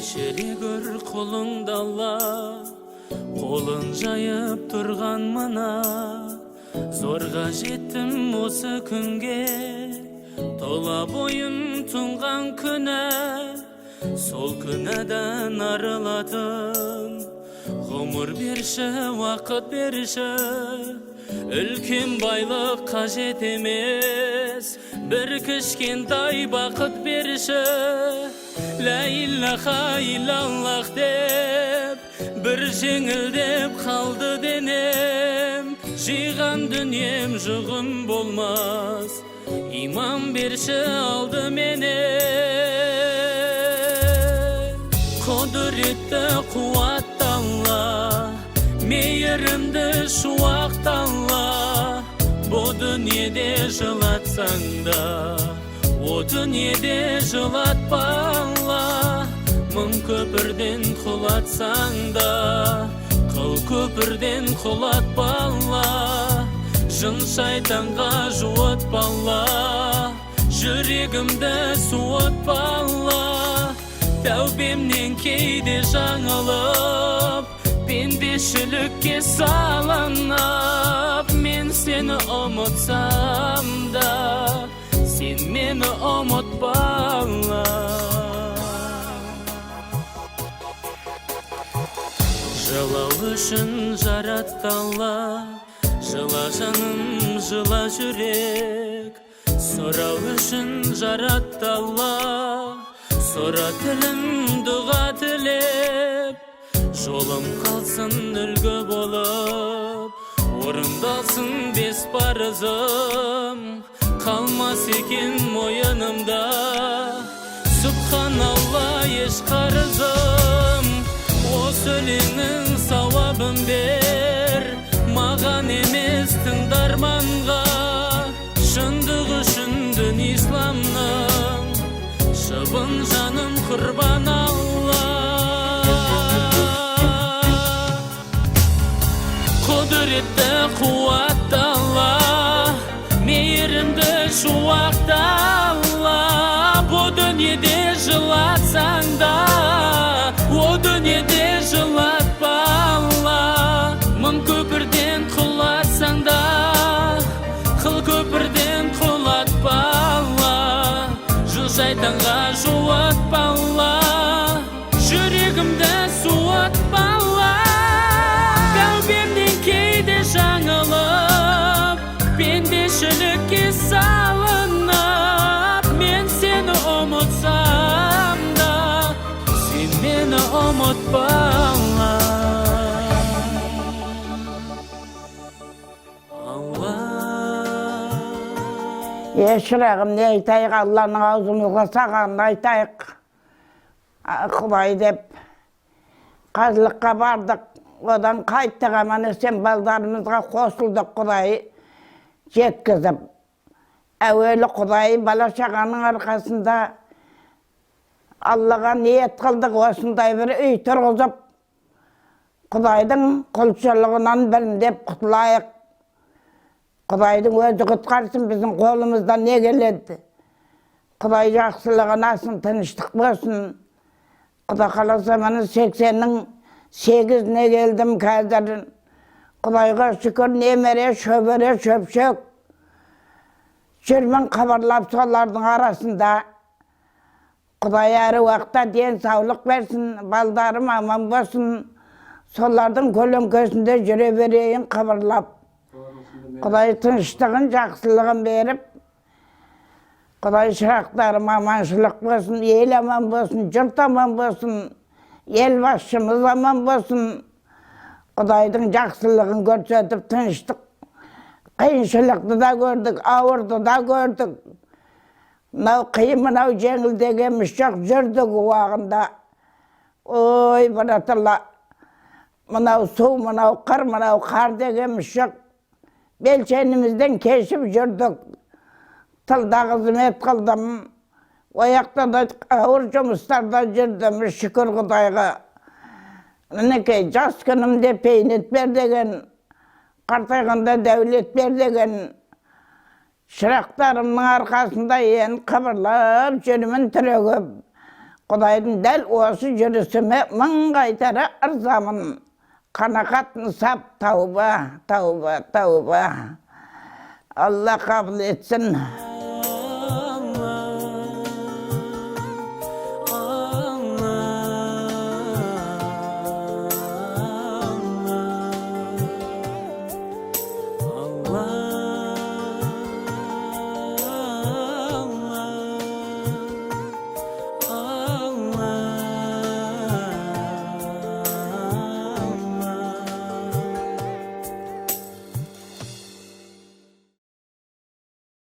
Кешіре көр қолыңды Алла, қолын жайып тұрған мына. Зорға жеттім осы күнге, тола бойым тұнған күні. Сол күнәдан арылатын ғұмыр берші, уақыт берші. Үлкен байлық қажет емес, бір кішкентай бақыт берші. Ла илляха илlallah деп, бір жеңілдеп қалды денем. Жиған дүнием жұғым болмас, иман берші алды мене. Құдіретті қуатты Алла, мейірімді шуақты Алла. Бұ дүниеде жылатсаң да, о дүниеде жылатпа Алла. Мың көпірден құлатсаң да, қыл көпірден құлатпа Алла. Жын шайтанға жуытпа Алла, жүрегімді суытпа Алла. Тәубемнен кейде жаңылып, пендешілікке салынып. Мен сені ұмытсам да, сен мені ұмытпа Алла. Жылау үшін жаратты Алла, жыла жаным, жыла жүрек. Сұрау үшін жаратты Алла, сұра тілім, дұға тілеп. Жолым қалсын үлгі болып, орындалсын бес парызым. Қалмас екен мойынымда, Субханалла, еш қарызым. Осы өлеңнің сауабын бер, маған емес тыңдарманға. Шындық үшін дін исламның, шыбын жаным құрбан Алла. Құдіретті қуатты Алла, мейірімді шуақты Алла. Бұ дүниеде жылатсаң да, о дүниеде жылатпа Алла. Мың көпірден құлатсаң да, қыл көпірден құлатпа Алла. Жын шайтанға жуытпа Алла, жүрегімді суытпа Алла. Тәубемнен кейде жаңылып, пендешілікке салынып. Мен сені ұмытсам да, сен мені ұмытпа Алла. Шырағым, не айтайық, Алланың аузымызға сағанын айтайық. Құдай деп қазылыққа бардық, одан қайттық, аман есен балдарымызға қосылдық. Құдай жеткізіп, әуелі Құдай бала шағаның арқасында Аллаға ниет қылдық, осындай бір үй тұрғызып, Құдайдың құлшылығынан біріндеп құтылайық. Құдайдың өзі құтқарсын, біздің қолымыздан не келеді? Құдай жақсылығын асын, тыныштық болсын. Құдай қаласа, мені 80-нің 8-іне келдім қазір. Құдайға шүкір, немере, шөбере, шөпшек. Жүрмін қабарлап солардың арасында. Құдай әрі уақытта ден саулық берсін, балдарым аман болсын. Солардың көлеңкесінде жүре берейін қабарлап. Құдай тыныштығын, жақсылығын беріп, Құдай шырақтарым аманшылық болсын, ел аман болсын, жұрт аман болсын, ел басшымыз аман болсын. Құдайдың жақсылығын көрсетіп, тыныштық, қиыншылықты да көрдік, ауырды да көрдік. Мынау қиын, мынау жеңіл дегеніміз жоқ, жүрдік уағында. Ой, бұратылла, мынау су, мынау қар дегеніміз жоқ. Белшенімізден кешіп жүрдік. Тылда қызмет қылдым. Ояқта да ауыр жұмыстарда жүрдім, шүкір Құдайға. Мінекей, жас күнімде пейнет бер деген, қартайғанда дәулет бер деген, шырақтарымның арқасында ең қыбырлап жүрмін түрегіп. Құдайдың дәл осы жүрісіме мың қайтара ырзамын. Қанағатын сап, тауба, тауба, тауба. Allah kabul etsin.